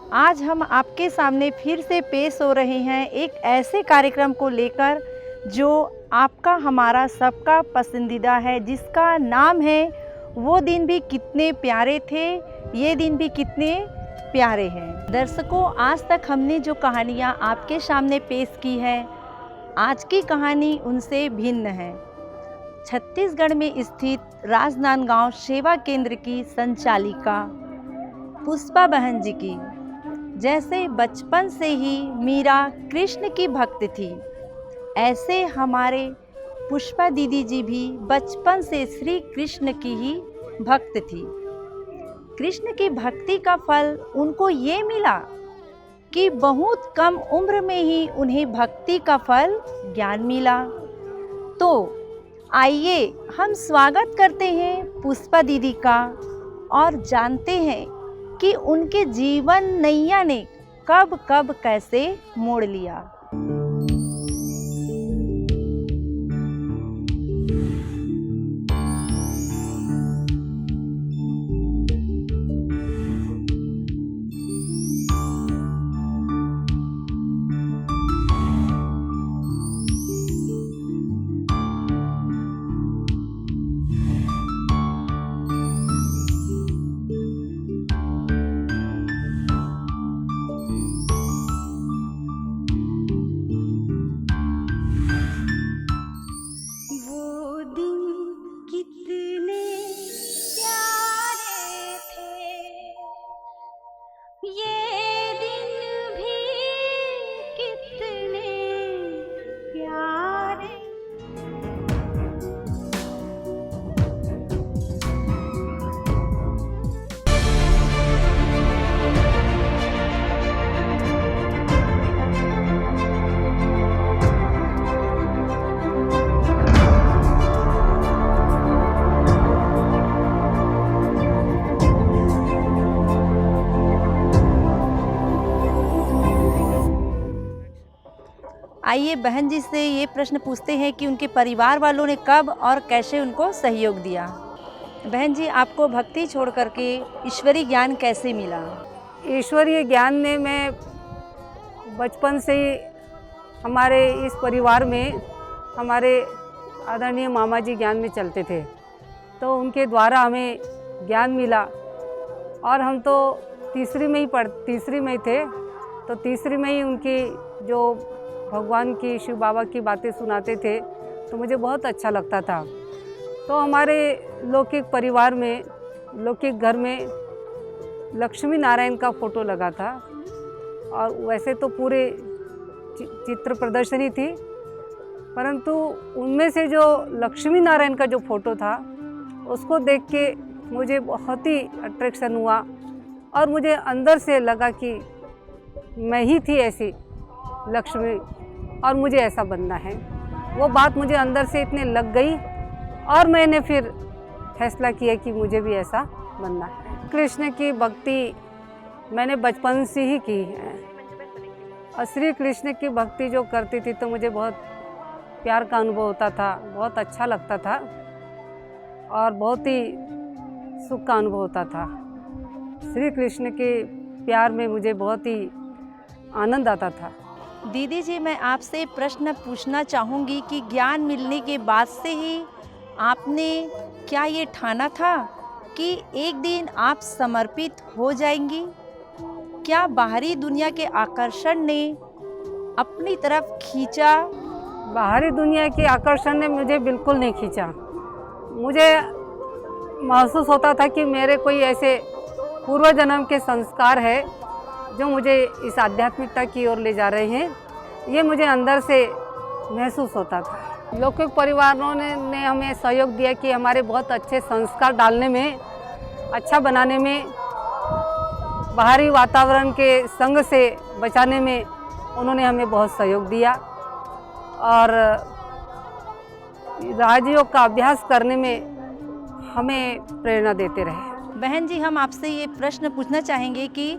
आज हम आपके सामने फिर से पेश हो रहे हैं एक ऐसे कार्यक्रम को लेकर जो आपका हमारा सबका पसंदीदा है, जिसका नाम है वो दिन भी कितने प्यारे थे, ये दिन भी कितने प्यारे हैं। दर्शकों, आज तक हमने जो कहानियाँ आपके सामने पेश की है, आज की कहानी उनसे भिन्न है। छत्तीसगढ़ में स्थित राजनांदगांव सेवा केंद्र की संचालिका पुष्पा बहन जी की जैसे बचपन से ही मीरा कृष्ण की भक्त थी, ऐसे हमारे पुष्पा दीदी जी भी बचपन से श्री कृष्ण की ही भक्त थी। कृष्ण की भक्ति का फल उनको ये मिला कि बहुत कम उम्र में ही उन्हें भक्ति का फल ज्ञान मिला। तो आइए हम स्वागत करते हैं पुष्पा दीदी का और जानते हैं कि उनके जीवन नैया ने कब कब कैसे मोड़ लिया। आइए बहन जी से ये प्रश्न पूछते हैं कि उनके परिवार वालों ने कब और कैसे उनको सहयोग दिया। बहन जी, आपको भक्ति छोड़ करके ईश्वरीय ज्ञान कैसे मिला? ईश्वरीय ज्ञान ने मैं बचपन से ही हमारे इस परिवार में हमारे आदरणीय मामा जी ज्ञान में चलते थे, तो उनके द्वारा हमें ज्ञान मिला। और हम तो तीसरी में ही थे, तो तीसरी में ही उनकी जो भगवान की, शिव बाबा की बातें सुनाते थे तो मुझे बहुत अच्छा लगता था। तो हमारे लौकिक परिवार में, लौकिक घर में लक्ष्मी नारायण का फ़ोटो लगा था, और वैसे तो पूरे चित्र प्रदर्शनी थी, परंतु उनमें से जो लक्ष्मी नारायण का जो फ़ोटो था उसको देख के मुझे बहुत ही अट्रैक्शन हुआ और मुझे अंदर से लगा कि मैं ही थी ऐसी लक्ष्मी और मुझे ऐसा बनना है। वो बात मुझे अंदर से इतने लग गई और मैंने फिर फैसला किया कि मुझे भी ऐसा बनना है। कृष्ण की भक्ति मैंने बचपन से ही की है, और श्री कृष्ण की भक्ति जो करती थी तो मुझे बहुत प्यार का अनुभव होता था, बहुत अच्छा लगता था और बहुत ही सुख का अनुभव होता था। श्री कृष्ण के प्यार में मुझे बहुत ही आनंद आता था। दीदी जी, मैं आपसे प्रश्न पूछना चाहूँगी कि ज्ञान मिलने के बाद से ही आपने क्या ये ठाना था कि एक दिन आप समर्पित हो जाएंगी? क्या बाहरी दुनिया के आकर्षण ने अपनी तरफ खींचा? बाहरी दुनिया के आकर्षण ने मुझे बिल्कुल नहीं खींचा। मुझे महसूस होता था कि मेरे कोई ऐसे पूर्व जन्म के संस्कार है जो मुझे इस आध्यात्मिकता की ओर ले जा रहे हैं, ये मुझे अंदर से महसूस होता था। लौकिक परिवारों ने हमें सहयोग दिया कि हमारे बहुत अच्छे संस्कार डालने में, अच्छा बनाने में, बाहरी वातावरण के संग से बचाने में उन्होंने हमें बहुत सहयोग दिया और राजयोग का अभ्यास करने में हमें प्रेरणा देते रहे। बहन जी, हम आपसे ये प्रश्न पूछना चाहेंगे कि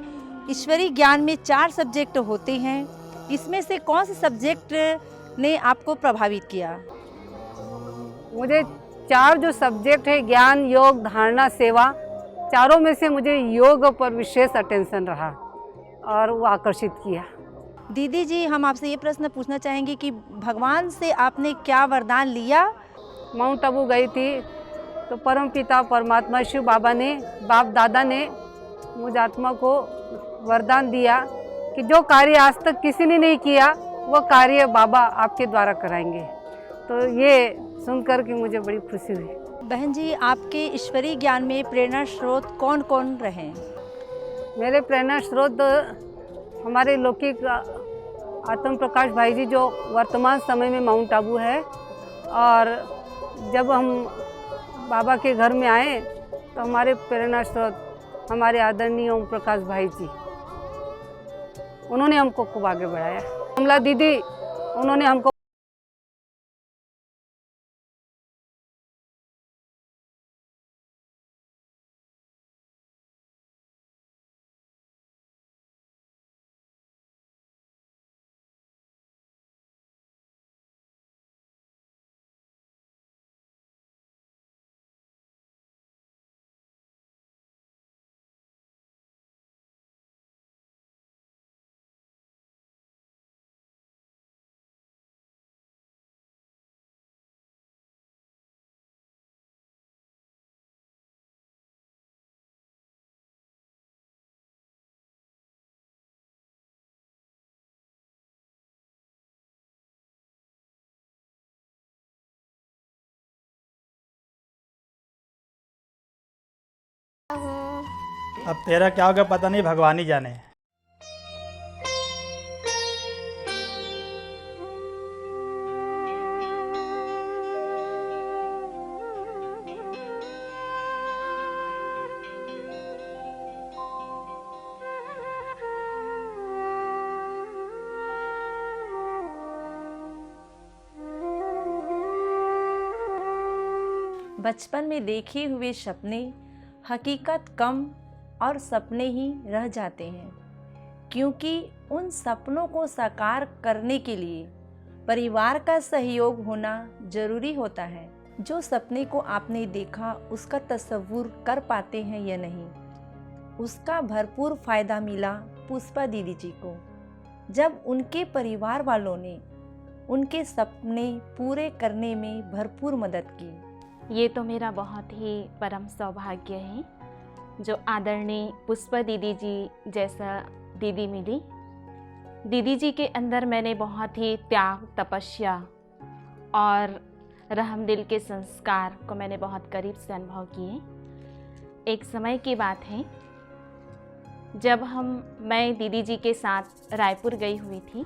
ईश्वरीय ज्ञान में 4 सब्जेक्ट होते हैं, इसमें से कौन से सब्जेक्ट ने आपको प्रभावित किया? मुझे 4 जो सब्जेक्ट है, ज्ञान, योग, धारणा, सेवा, चारों में से मुझे योग पर विशेष अटेंशन रहा। और वो आकर्षित किया। दीदी जी, हम आपसे ये प्रश्न पूछना चाहेंगे कि भगवान से आपने क्या वरदान लिया? माउंट आबू गई थी तो परमपिता परमात्मा शिव बाबा ने, बाप दादा ने मुझ आत्मा को वरदान दिया कि जो कार्य आज तक किसी ने नहीं किया वो कार्य बाबा आपके द्वारा कराएंगे। तो ये सुनकर के मुझे बड़ी खुशी हुई। बहन जी, आपके ईश्वरीय ज्ञान में प्रेरणा स्रोत कौन कौन रहे? मेरे प्रेरणा स्रोत हमारे लौकिक आत्म प्रकाश भाई जी जो वर्तमान समय में माउंट आबू है, और जब हम बाबा के घर में आए तो हमारे प्रेरणा स्रोत हमारे आदरणीय ओम प्रकाश भाई जी, उन्होंने हमको खूब आगे बढ़ाया। कमला दीदी, उन्होंने हमको अब तेरा क्या होगा पता नहीं, भगवान ही जाने। बचपन में देखे हुए सपने हकीकत कम और सपने ही रह जाते हैं, क्योंकि उन सपनों को साकार करने के लिए परिवार का सहयोग होना ज़रूरी होता है। जो सपने को आपने देखा उसका तसव्वुर कर पाते हैं या नहीं, उसका भरपूर फ़ायदा मिला पुष्पा दीदी जी को, जब उनके परिवार वालों ने उनके सपने पूरे करने में भरपूर मदद की। ये तो मेरा बहुत ही परम सौभाग्य है जो आदरणीय पुष्पा दीदी जी जैसा दीदी मिली। दीदी जी के अंदर मैंने बहुत ही त्याग, तपस्या और रहम दिल के संस्कार को मैंने बहुत करीब से अनुभव किए। एक समय की बात है जब मैं दीदी जी के साथ रायपुर गई हुई थी,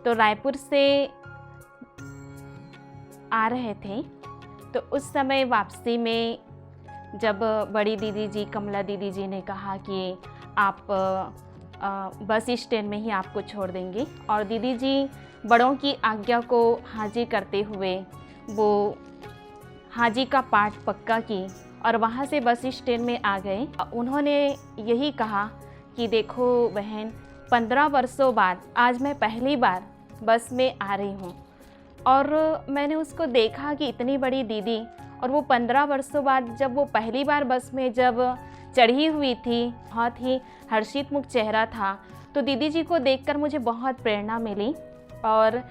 तो रायपुर से आ रहे थे, तो उस समय वापसी में जब बड़ी दीदी जी, कमला दीदी जी ने कहा कि आप बस स्टैंड में ही आपको छोड़ देंगे, और दीदी जी बड़ों की आज्ञा को हाजी करते हुए वो हाजी का पाठ पक्का की और वहाँ से बस स्टैंड में आ गए। उन्होंने यही कहा कि देखो बहन, 15 वर्षों बाद आज मैं पहली बार बस में आ रही हूँ, और मैंने उसको देखा कि इतनी बड़ी दीदी, और वो 15 वर्षों बाद जब वो पहली बार बस में जब चढ़ी हुई थी, बहुत ही हर्षित मुख चेहरा था। तो दीदी जी को देखकर मुझे बहुत प्रेरणा मिली, और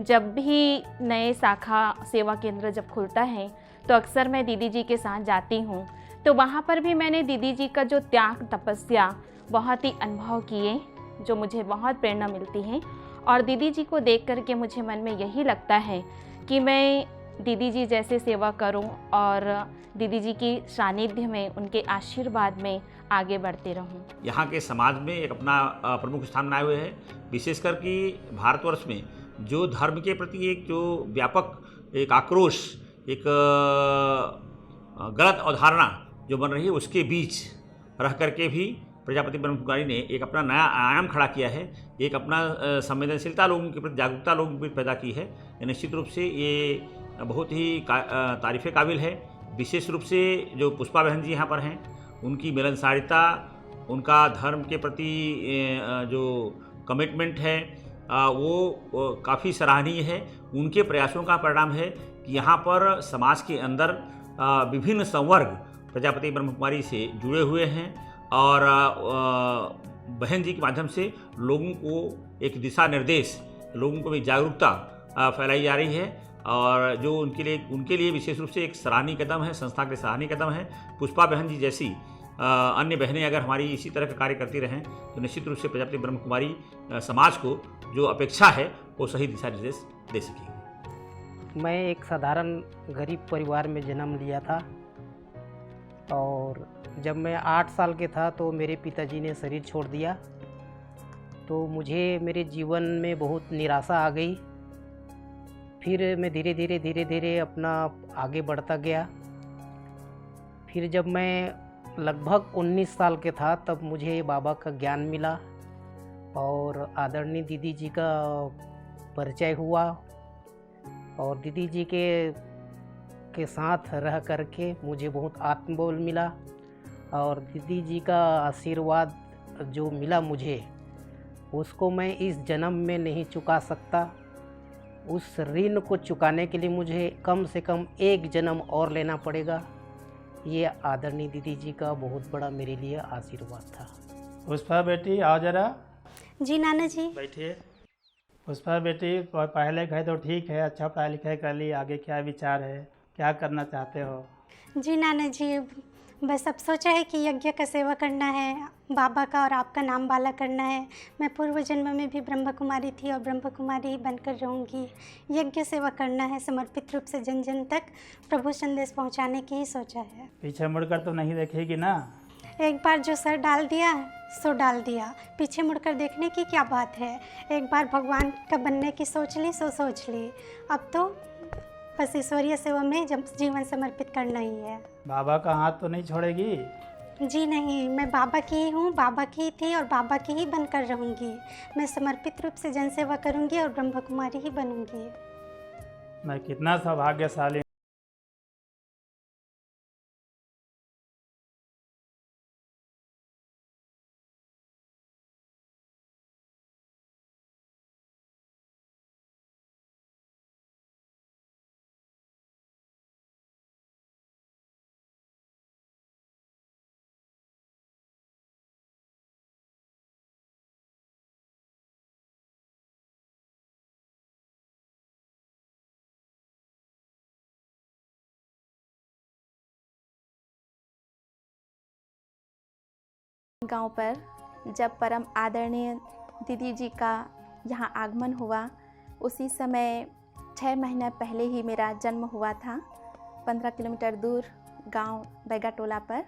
जब भी नए शाखा सेवा केंद्र जब खुलता है तो अक्सर मैं दीदी जी के साथ जाती हूँ। तो वहाँ पर भी मैंने दीदी जी का जो त्याग, तपस्या बहुत ही अनुभव किए, जो मुझे बहुत प्रेरणा मिलती है। और दीदी जी को देख कर के मुझे मन में यही लगता है कि मैं दीदी जी जैसे सेवा करूं और दीदी जी की सानिध्य में, उनके आशीर्वाद में आगे बढ़ते रहूं। यहाँ के समाज में एक अपना प्रमुख स्थान बनाए हुए है, विशेषकर कि भारतवर्ष में जो धर्म के प्रति एक जो व्यापक एक आक्रोश, एक गलत अवधारणा जो बन रही है, उसके बीच रह करके भी प्रजापति ब्रह्म कुमारी ने एक अपना नया आयाम खड़ा किया है, एक अपना संवेदनशीलता लोगों के प्रति, जागरूकता लोगों के प्रति पैदा की है। निश्चित रूप से ये बहुत ही तारीफ़ काबिल है। विशेष रूप से जो पुष्पा बहन जी यहाँ पर हैं, उनकी मिलनसारिता, उनका धर्म के प्रति जो कमिटमेंट है वो काफ़ी सराहनीय है। उनके प्रयासों का परिणाम है कि यहाँ पर समाज के अंदर विभिन्न संवर्ग प्रजापति ब्रह्म कुमारी से जुड़े हुए हैं, और बहन जी के माध्यम से लोगों को एक दिशा निर्देश, लोगों को भी जागरूकता फैलाई जा रही है और जो उनके लिए विशेष रूप से एक सराहनीय कदम है, संस्था के लिए सराहनीय कदम है। पुष्पा बहन जी जैसी अन्य बहनें अगर हमारी इसी तरह का कार्य करती रहें तो निश्चित रूप से प्रजापति ब्रह्म कुमारी समाज को जो अपेक्षा है वो सही दिशा निर्देश दे सकेगी। मैं एक साधारण गरीब परिवार में जन्म लिया था और जब मैं 8 साल के था तो मेरे पिताजी ने शरीर छोड़ दिया। तो मुझे मेरे जीवन में बहुत निराशा आ गई। फिर मैं धीरे धीरे अपना आगे बढ़ता गया। फिर जब मैं लगभग 19 साल के था तब मुझे बाबा का ज्ञान मिला और आदरणीय दीदी जी का परिचय हुआ और दीदी जी के साथ रह करके मुझे बहुत आत्मबल मिला और दीदी जी का आशीर्वाद जो मिला मुझे उसको मैं इस जन्म में नहीं चुका सकता। उस ऋण को चुकाने के लिए मुझे कम से कम 1 जन्म और लेना पड़ेगा। ये आदरणीय दीदी जी का बहुत बड़ा मेरे लिए आशीर्वाद था। पुष्पा बेटी आओ जरा। जी नाना जी। बैठिए। पुष्पा बेटी पढ़ाई लिखाई तो ठीक है, अच्छा पढ़ाई लिखाई कर ली, आगे क्या विचार है, क्या करना चाहते हो? जी नाना जी, बस अब सोचा है कि यज्ञ का सेवा करना है, बाबा का और आपका नाम वाला करना है। मैं पूर्व जन्म में भी ब्रह्म कुमारी थी और ब्रह्म कुमारी ही बनकर रहूँगी। यज्ञ सेवा करना है, समर्पित रूप से जन जन तक प्रभु संदेश पहुँचाने की ही सोचा है। पीछे मुड़कर तो नहीं देखेगी ना? एक बार जो सर डाल दिया सो डाल दिया, पीछे मुड़कर देखने की क्या बात है। एक बार भगवान का बनने की सोच ली सो सोच ली, अब तो बस ईश्वरीय सेवा में जब जीवन समर्पित करना ही है। बाबा का हाथ तो नहीं छोड़ेगी? जी नहीं, मैं बाबा की ही हूँ, बाबा की ही थी और बाबा की ही बनकर रहूँगी। मैं समर्पित रूप से जन सेवा करूँगी और ब्रह्म कुमारी ही बनूँगी। मैं कितना सौभाग्यशाली। गांव पर जब परम आदरणीय दीदी जी का यहाँ आगमन हुआ, उसी समय 6 महीना पहले ही मेरा जन्म हुआ था 15 किलोमीटर दूर गांव बैगा टोला पर।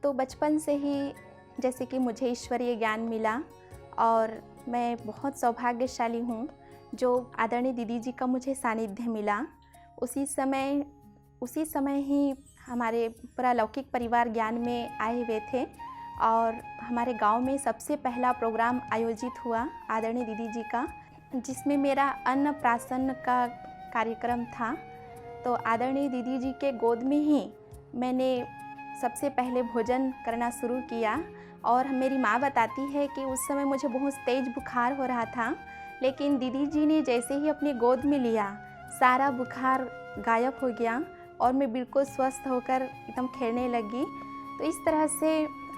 तो बचपन से ही जैसे कि मुझे ईश्वरीय ज्ञान मिला और मैं बहुत सौभाग्यशाली हूँ जो आदरणीय दीदी जी का मुझे सानिध्य मिला। उसी समय ही हमारे पूरा लौकिक परिवार ज्ञान में आए हुए थे और हमारे गांव में सबसे पहला प्रोग्राम आयोजित हुआ आदरणीय दीदी जी का, जिसमें मेरा अन्नप्राशन का कार्यक्रम था। तो आदरणीय दीदी जी के गोद में ही मैंने सबसे पहले भोजन करना शुरू किया और मेरी माँ बताती है कि उस समय मुझे बहुत तेज़ बुखार हो रहा था, लेकिन दीदी जी ने जैसे ही अपने गोद में लिया सारा बुखार गायब हो गया और मैं बिल्कुल स्वस्थ होकर एकदम खेलने लगी। तो इस तरह से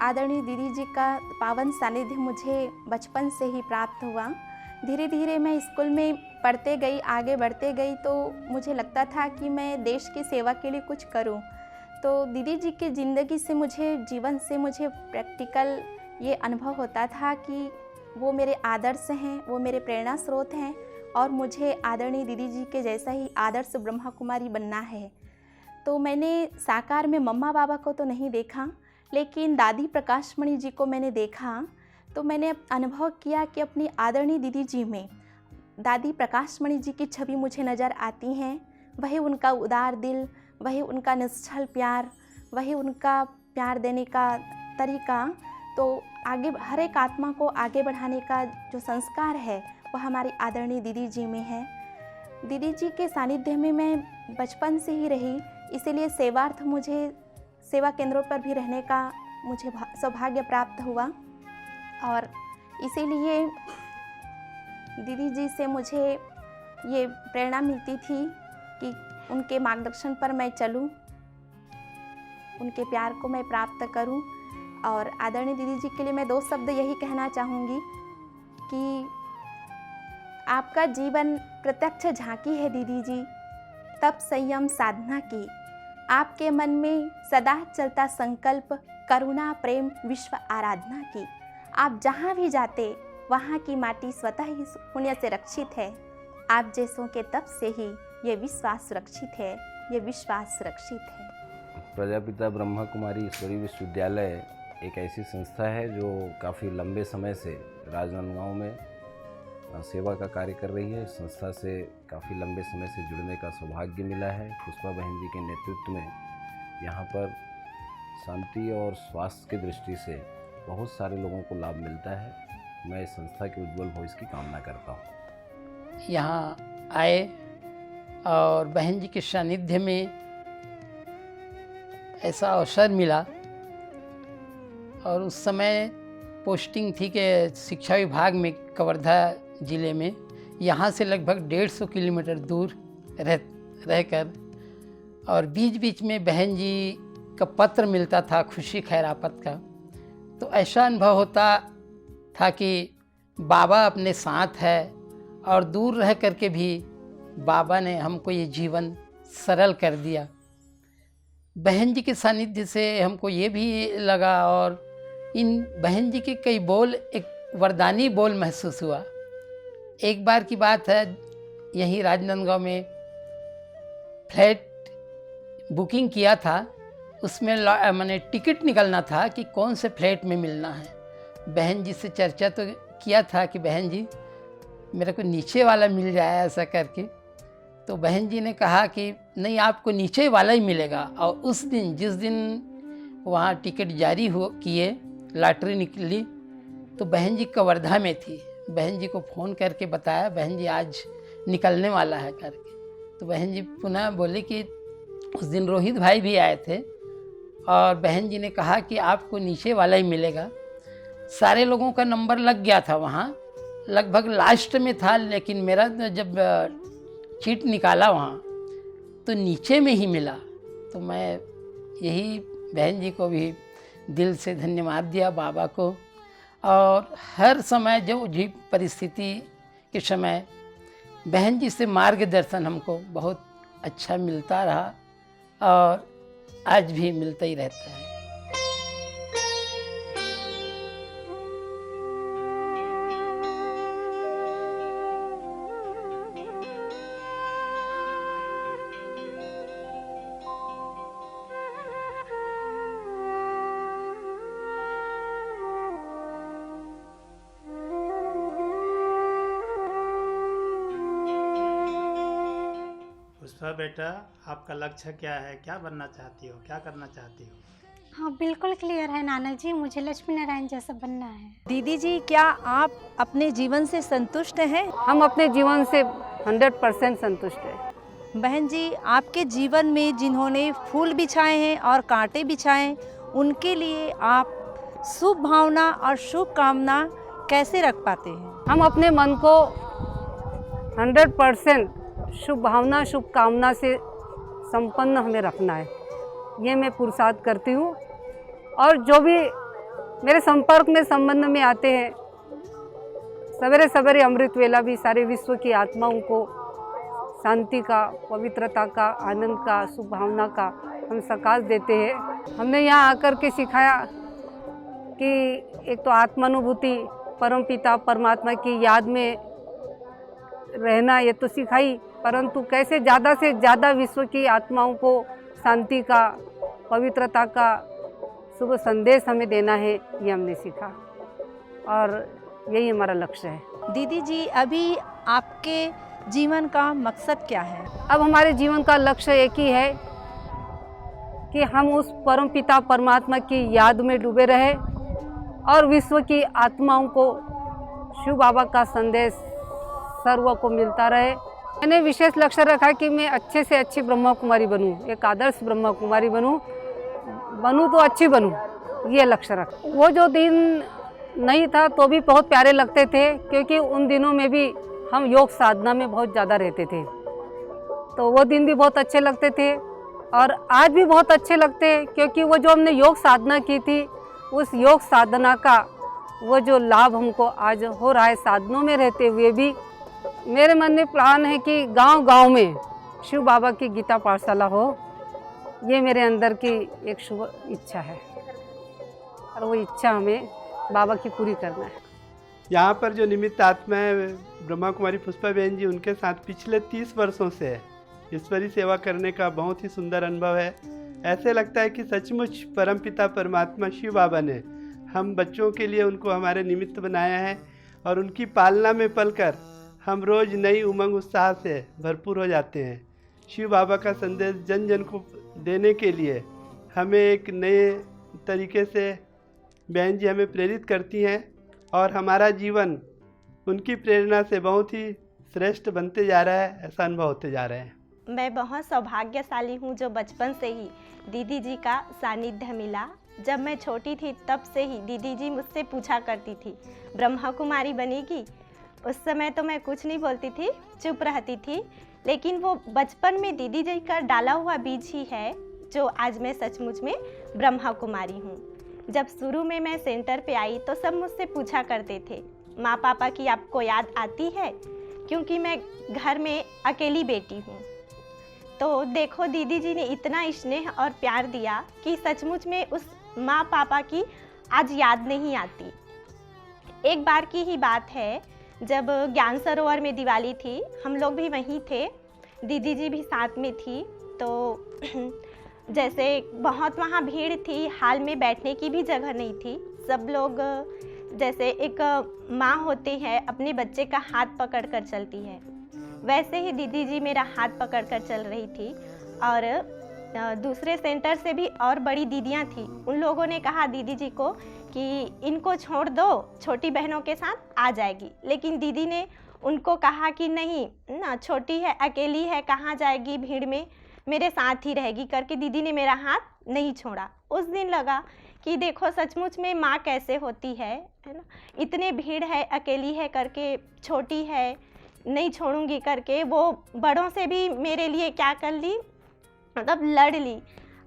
आदरणीय दीदी जी का पावन सानिध्य मुझे बचपन से ही प्राप्त हुआ। धीरे धीरे मैं स्कूल में पढ़ते गई, आगे बढ़ते गई, तो मुझे लगता था कि मैं देश की सेवा के लिए कुछ करूं। तो दीदी जी की ज़िंदगी से जीवन से मुझे प्रैक्टिकल ये अनुभव होता था कि वो मेरे आदर्श हैं, वो मेरे प्रेरणा स्रोत हैं और मुझे आदरणीय दीदी जी के जैसा ही आदर्श ब्रह्मा कुमारी बनना है। तो मैंने साकार में मम्मा बाबा को तो नहीं देखा, लेकिन दादी प्रकाशमणि जी को मैंने देखा। तो मैंने अनुभव किया कि अपनी आदरणीय दीदी जी में दादी प्रकाशमणि जी की छवि मुझे नज़र आती हैं। वही उनका उदार दिल, वही उनका निश्चल प्यार, वही उनका प्यार देने का तरीका। तो आगे हर एक आत्मा को आगे बढ़ाने का जो संस्कार है वो हमारी आदरणीय दीदी जी में है। दीदी जी के सानिध्य में मैं बचपन से ही रही, इसीलिए सेवार्थ मुझे सेवा केंद्रों पर भी रहने का मुझे सौभाग्य प्राप्त हुआ और इसीलिए दीदी जी से मुझे ये प्रेरणा मिलती थी कि उनके मार्गदर्शन पर मैं चलूं, उनके प्यार को मैं प्राप्त करूं और आदरणीय दीदी जी के लिए मैं 2 शब्द यही कहना चाहूँगी कि आपका जीवन प्रत्यक्ष झांकी है दीदी जी, तप संयम साधना की। आपके मन में सदा चलता संकल्प करुणा प्रेम विश्व आराधना की। आप जहाँ भी जाते वहाँ की माटी स्वतः ही पुण्य से रक्षित है। आप जैसों के तप से ही ये विश्वास सुरक्षित है, ये विश्वास सुरक्षित है। प्रजापिता ब्रह्मा कुमारी ईश्वरीय विश्वविद्यालय एक ऐसी संस्था है जो काफ़ी लंबे समय से राजनांदगांव में सेवा का कार्य कर रही है। इस संस्था से काफ़ी लंबे समय से जुड़ने का सौभाग्य मिला है। पुष्पा बहन जी के नेतृत्व में यहाँ पर शांति और स्वास्थ्य की दृष्टि से बहुत सारे लोगों को लाभ मिलता है। मैं इस संस्था के उज्जवल भविष्य की कामना करता हूँ। यहाँ आए और बहन जी के सानिध्य में ऐसा अवसर मिला और उस समय पोस्टिंग थी कि शिक्षा विभाग में कवर्धा ज़िले में, यहाँ से लगभग 150 किलोमीटर दूर रहकर और बीच बीच में बहन जी का पत्र मिलता था खुशी खैरापत का। तो ऐसा अनुभव होता था कि बाबा अपने साथ है और दूर रह कर के भी बाबा ने हमको ये जीवन सरल कर दिया। बहन जी के सानिध्य से हमको ये भी लगा और इन बहन जी के कई बोल एक वरदानी बोल महसूस हुआ। एक बार की बात है, यहीं राजनांदगांव में फ्लैट बुकिंग किया था, उसमें मैंने टिकट निकलना था कि कौन से फ्लैट में मिलना है। बहन जी से चर्चा तो किया था कि बहन जी मेरे को नीचे वाला मिल जाए ऐसा करके। तो बहन जी ने कहा कि नहीं, आपको नीचे वाला ही मिलेगा। और उस दिन जिस दिन वहाँ टिकट जारी किए, लॉटरी निकली, तो बहन जी कवर्धा में थी। बहन जी को फ़ोन करके बताया बहन जी आज निकलने वाला है करके। तो बहन जी पुनः बोले कि उस दिन रोहित भाई भी आए थे और बहन जी ने कहा कि आपको नीचे वाला ही मिलेगा। सारे लोगों का नंबर लग गया था वहाँ, लगभग लास्ट में था, लेकिन मेरा जब चीट निकाला वहाँ तो नीचे में ही मिला। तो मैं यही बहन जी को भी दिल से धन्यवाद दिया, बाबा को। और हर समय जो भी परिस्थिति के समय बहन जी से मार्गदर्शन हमको बहुत अच्छा मिलता रहा और आज भी मिलता ही रहता है। पुष्पा बेटा, आपका लक्ष्य क्या है? क्या बनना चाहती हो? क्या करना चाहती हो? हाँ बिल्कुल क्लियर है नाना जी, मुझे लक्ष्मी नारायण जैसा बनना है। दीदी जी, क्या आप अपने जीवन से संतुष्ट हैं? हम अपने जीवन से 100% संतुष्ट हैं। बहन जी, आपके जीवन में जिन्होंने फूल बिछाए हैं और कांटे बिछाए हैं, उनके लिए आप शुभ भावना और शुभ कामना कैसे रख पाते हैं? हम अपने मन को 100% शुभ भावना शुभ कामना से संपन्न हमें रखना है, ये मैं पुरुषार्थ करती हूँ। और जो भी मेरे संपर्क में संबंध में आते हैं, सवेरे सवेरे अमृत वेला भी सारे विश्व की आत्माओं को शांति का, पवित्रता का, आनंद का, शुभ भावना का हम सकाश देते हैं। हमने यहाँ आकर के सिखाया कि एक तो आत्मानुभूति, परमपिता परमात्मा की याद में रहना, ये तो सिखाई, परंतु कैसे ज़्यादा से ज़्यादा विश्व की आत्माओं को शांति का, पवित्रता का शुभ संदेश हमें देना है, ये हमने सीखा और यही हमारा लक्ष्य है। दीदी जी, अभी आपके जीवन का मकसद क्या है? अब हमारे जीवन का लक्ष्य एक ही है कि हम उस परमपिता परमात्मा की याद में डूबे रहे और विश्व की आत्माओं को शिव बाबा का संदेश सर्व को मिलता रहे। मैंने विशेष लक्ष्य रखा कि मैं अच्छे से अच्छी ब्रह्मा कुमारी बनूं, एक आदर्श ब्रह्मा कुमारी बनूं तो अच्छी बनूं, ये लक्ष्य रखा। वो जो दिन नहीं था तो भी बहुत प्यारे लगते थे, क्योंकि उन दिनों में भी हम योग साधना में बहुत ज़्यादा रहते थे, तो वो दिन भी बहुत अच्छे लगते थे और आज भी बहुत अच्छे लगते हैं, क्योंकि वो जो हमने योग साधना की थी उस योग साधना का वो जो लाभ हमको आज हो रहा है, साधनों में रहते हुए भी मेरे मन में प्लान है कि गांव-गांव में शिव बाबा की गीता पाठशाला हो। ये मेरे अंदर की एक शुभ इच्छा है और वो इच्छा हमें बाबा की पूरी करना है। यहाँ पर जो निमित्त आत्माएं ब्रह्मा कुमारी पुष्पा बहन जी, उनके साथ पिछले 30 वर्षों से ईश्वरी सेवा करने का बहुत ही सुंदर अनुभव है। ऐसे लगता है कि सचमुच परमपिता परमात्मा शिव बाबा ने हम बच्चों के लिए उनको हमारे निमित्त बनाया है और उनकी पालना में पलकर हम रोज़ नई उमंग उत्साह से भरपूर हो जाते हैं। शिव बाबा का संदेश जन जन को देने के लिए हमें एक नए तरीके से बहन जी हमें प्रेरित करती हैं और हमारा जीवन उनकी प्रेरणा से बहुत ही श्रेष्ठ बनते जा रहा है, ऐसा अनुभव होते जा रहे हैं। मैं बहुत सौभाग्यशाली हूँ जो बचपन से ही दीदी जी का सानिध्य मिला। जब मैं छोटी थी तब से ही दीदी जी मुझसे पूछा करती थी, ब्रह्मा कुमारी बनेगी? उस समय तो मैं कुछ नहीं बोलती थी, चुप रहती थी, लेकिन वो बचपन में दीदी जी का डाला हुआ बीज ही है जो आज मैं सचमुच में ब्रह्मा कुमारी हूँ। जब शुरू में मैं सेंटर पे आई तो सब मुझसे पूछा करते थे, माँ पापा की आपको याद आती है? क्योंकि मैं घर में अकेली बेटी हूँ। तो देखो दीदी जी ने इतना स्नेह और प्यार दिया कि सचमुच में उस माँ पापा की आज याद नहीं आती। एक बार की ही बात है, जब ज्ञान सरोवर में दिवाली थी, हम लोग भी वहीं थे, दीदी जी भी साथ में थी। तो जैसे बहुत वहाँ भीड़ थी, हाल में बैठने की भी जगह नहीं थी। सब लोग जैसे एक माँ होती है अपने बच्चे का हाथ पकड़ कर चलती है, वैसे ही दीदी जी मेरा हाथ पकड़ कर चल रही थी। और दूसरे सेंटर से भी और बड़ी दीदियाँ थी, उन लोगों ने कहा दीदी जी को कि इनको छोड़ दो, छोटी बहनों के साथ आ जाएगी। लेकिन दीदी ने उनको कहा कि नहीं ना, छोटी है, अकेली है, कहाँ जाएगी भीड़ में, मेरे साथ ही रहेगी करके दीदी ने मेरा हाथ नहीं छोड़ा। उस दिन लगा कि देखो सचमुच में माँ कैसे होती है ना, इतने भीड़ है, अकेली है करके, छोटी है, नहीं छोड़ूंगी करके वो बड़ों से भी मेरे लिए क्या कर ली, मतलब लड़ ली।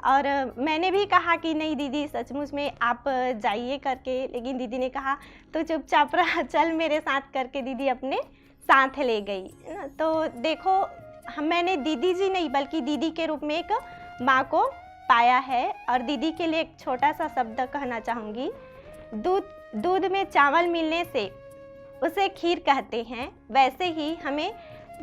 और मैंने भी कहा कि नहीं दीदी सचमुच में आप जाइए करके, लेकिन दीदी ने कहा तो चुपचाप रहा, चल मेरे साथ करके दीदी अपने साथ ले गई। तो देखो मैंने दीदी जी नहीं बल्कि दीदी के रूप में एक माँ को पाया है। और दीदी के लिए एक छोटा सा शब्द कहना चाहूँगी, दूध में चावल मिलने से उसे खीर कहते हैं, वैसे ही हमें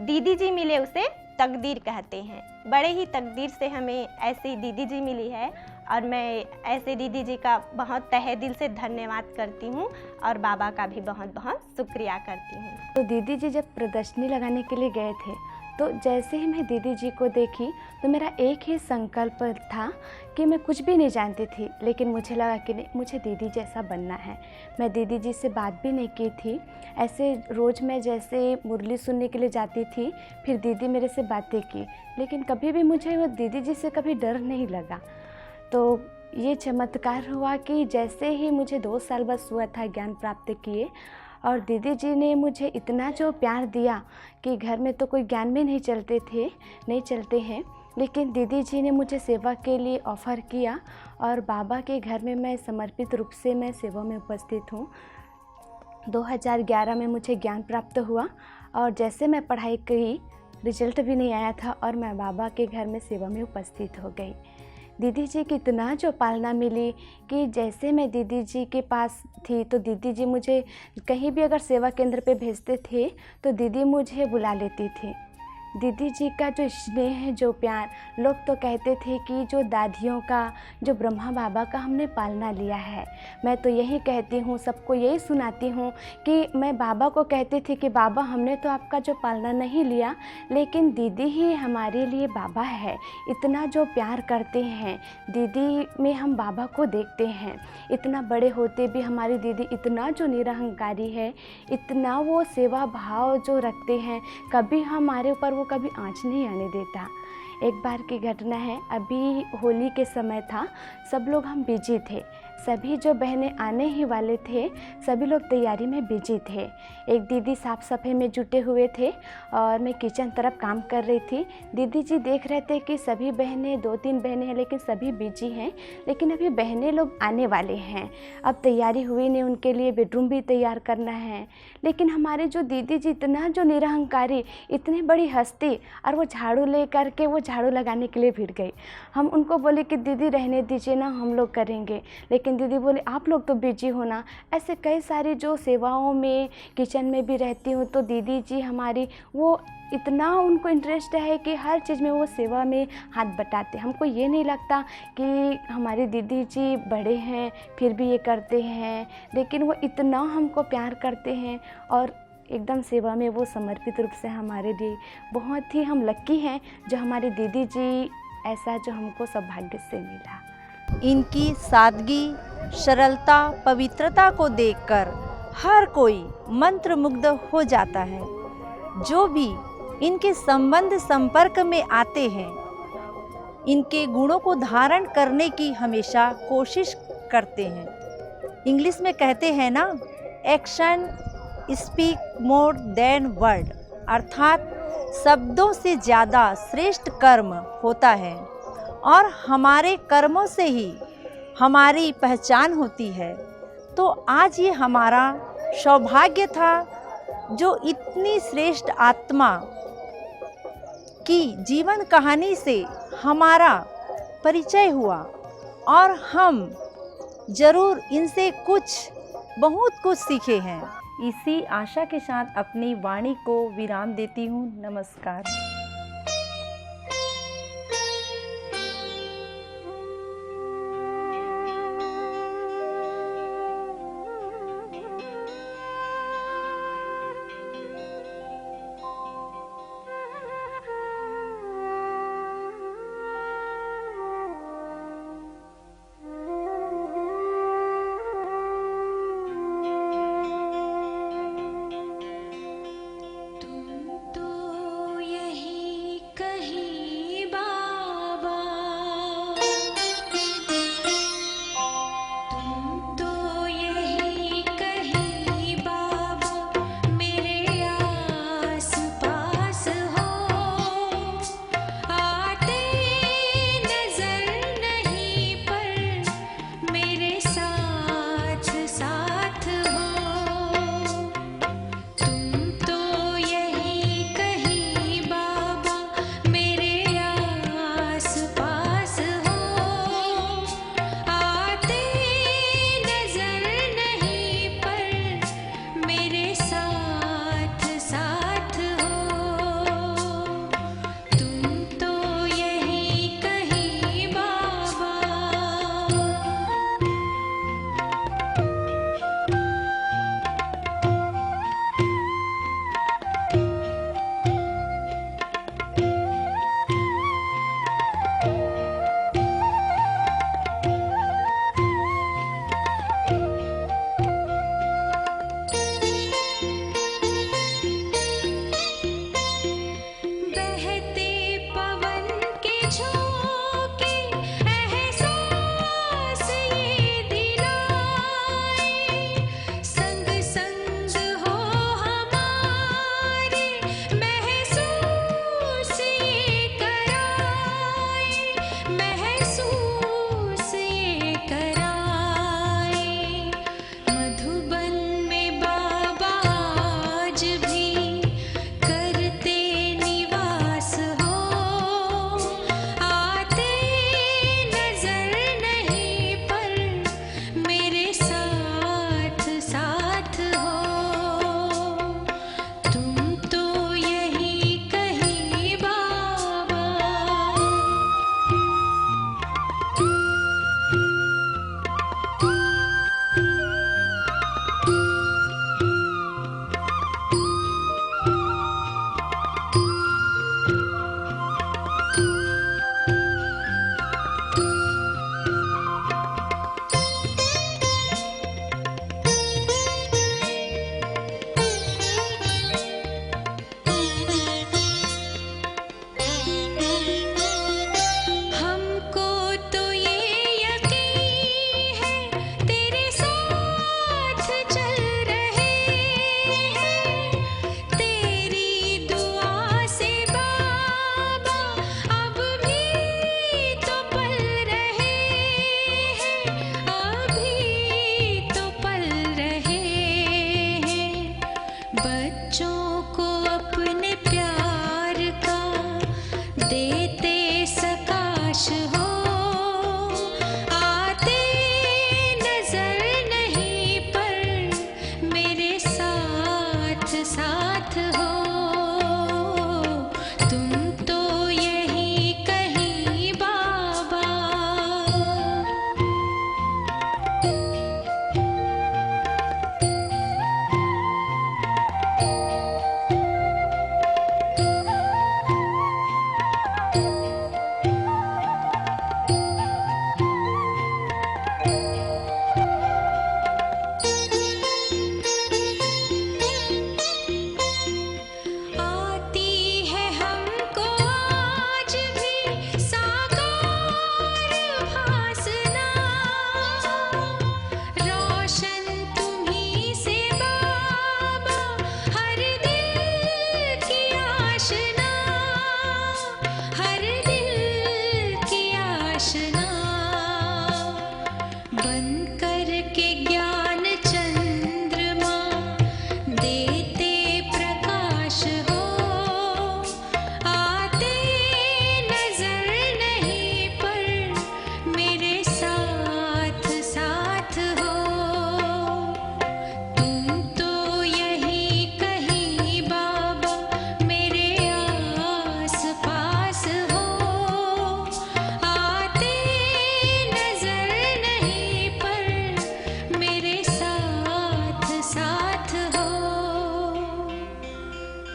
दीदी जी मिले उसे तकदीर कहते हैं। बड़े ही तकदीर से हमें ऐसी दीदी जी मिली है और मैं ऐसे दीदी जी का बहुत तहे दिल से धन्यवाद करती हूँ और बाबा का भी बहुत बहुत शुक्रिया करती हूँ। तो दीदी जी जब प्रदर्शनी लगाने के लिए गए थे तो जैसे ही मैं दीदी जी को देखी तो मेरा एक ही संकल्प था कि मैं कुछ भी नहीं जानती थी, लेकिन मुझे लगा कि नहीं, मुझे दीदी जैसा बनना है। मैं दीदी जी से बात भी नहीं की थी, ऐसे रोज़ मैं जैसे मुरली सुनने के लिए जाती थी, फिर दीदी मेरे से बातें की, लेकिन कभी भी मुझे वो दीदी जी से कभी डर नहीं लगा। तो ये चमत्कार हुआ कि जैसे ही मुझे 2 साल बस हुआ था ज्ञान प्राप्त किए, और दीदी जी ने मुझे इतना जो प्यार दिया कि घर में तो कोई ज्ञान में नहीं चलते हैं, लेकिन दीदी जी ने मुझे सेवा के लिए ऑफ़र किया और बाबा के घर में मैं समर्पित रूप से मैं सेवा में उपस्थित हूँ। 2011 में मुझे ज्ञान प्राप्त हुआ और जैसे मैं पढ़ाई की, रिजल्ट भी नहीं आया था और मैं बाबा के घर में सेवा में उपस्थित हो गई। दीदी जी की इतना जो पालना मिली कि जैसे मैं दीदी जी के पास थी तो दीदी जी मुझे कहीं भी अगर सेवा केंद्र पे भेजते थे तो दीदी मुझे बुला लेती थी। दीदी जी का जो स्नेह है, जो प्यार, लोग तो कहते थे कि जो दादियों का, जो ब्रह्मा बाबा का हमने पालना लिया है। मैं तो यही कहती हूँ, सबको यही सुनाती हूँ कि मैं बाबा को कहती थी कि बाबा हमने तो आपका जो पालना नहीं लिया, लेकिन दीदी ही हमारे लिए बाबा है। इतना जो प्यार करते हैं दीदी में, हम बाबा को देखते हैं। इतना बड़े होते भी हमारी दीदी इतना जो निरहंकारी है, इतना वो सेवा भाव जो रखते हैं, कभी हमारे ऊपर कभी आँच नहीं आने देता। एक बार की घटना है, अभी होली के समय था, सब लोग हम बिजी थे, सभी जो बहनें आने ही वाले थे सभी लोग तैयारी में बिजी थे। एक दीदी साफ़ सफाई में जुटे हुए थे और मैं किचन तरफ काम कर रही थी। दीदी जी देख रहे थे कि सभी बहनें 2-3 बहनें हैं लेकिन सभी बिजी हैं, लेकिन अभी बहनें लोग आने वाले हैं। अब तैयारी हुई नहीं, उनके लिए बेडरूम भी तैयार करना है। लेकिन हमारे जो दीदी जी इतना जो निरहंकारी, इतनी बड़ी हस्ती, और वो झाड़ू ले करके वो झाड़ू लगाने के लिए भिड़ गई। हम उनको बोले कि दीदी रहने दीजिए ना, हम लोग करेंगे, लेकिन दीदी बोले आप लोग तो बिजी हो ना। ऐसे कई सारी जो सेवाओं में किचन में भी रहती हूँ तो दीदी जी हमारी वो इतना उनको इंटरेस्ट है कि हर चीज़ में वो सेवा में हाथ बटाते। हमको ये नहीं लगता कि हमारी दीदी जी बड़े हैं फिर भी ये करते हैं, लेकिन वो इतना हमको प्यार करते हैं और एकदम सेवा में वो समर्पित रूप से हमारे लिए बहुत ही हम लक्की हैं जो हमारी दीदी जी ऐसा जो हमको सौभाग्य से मिला। इनकी सादगी, सरलता, पवित्रता को देखकर हर कोई मंत्रमुग्ध हो जाता है। जो भी इनके संबंध संपर्क में आते हैं इनके गुणों को धारण करने की हमेशा कोशिश करते हैं। इंग्लिश में कहते हैं ना, action speak more than word, अर्थात शब्दों से ज़्यादा श्रेष्ठ कर्म होता है और हमारे कर्मों से ही हमारी पहचान होती है। तो आज ये हमारा सौभाग्य था जो इतनी श्रेष्ठ आत्मा की जीवन कहानी से हमारा परिचय हुआ और हम ज़रूर इनसे बहुत कुछ सीखे हैं। इसी आशा के साथ अपनी वाणी को विराम देती हूँ। नमस्कार। यही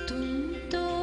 तुम तो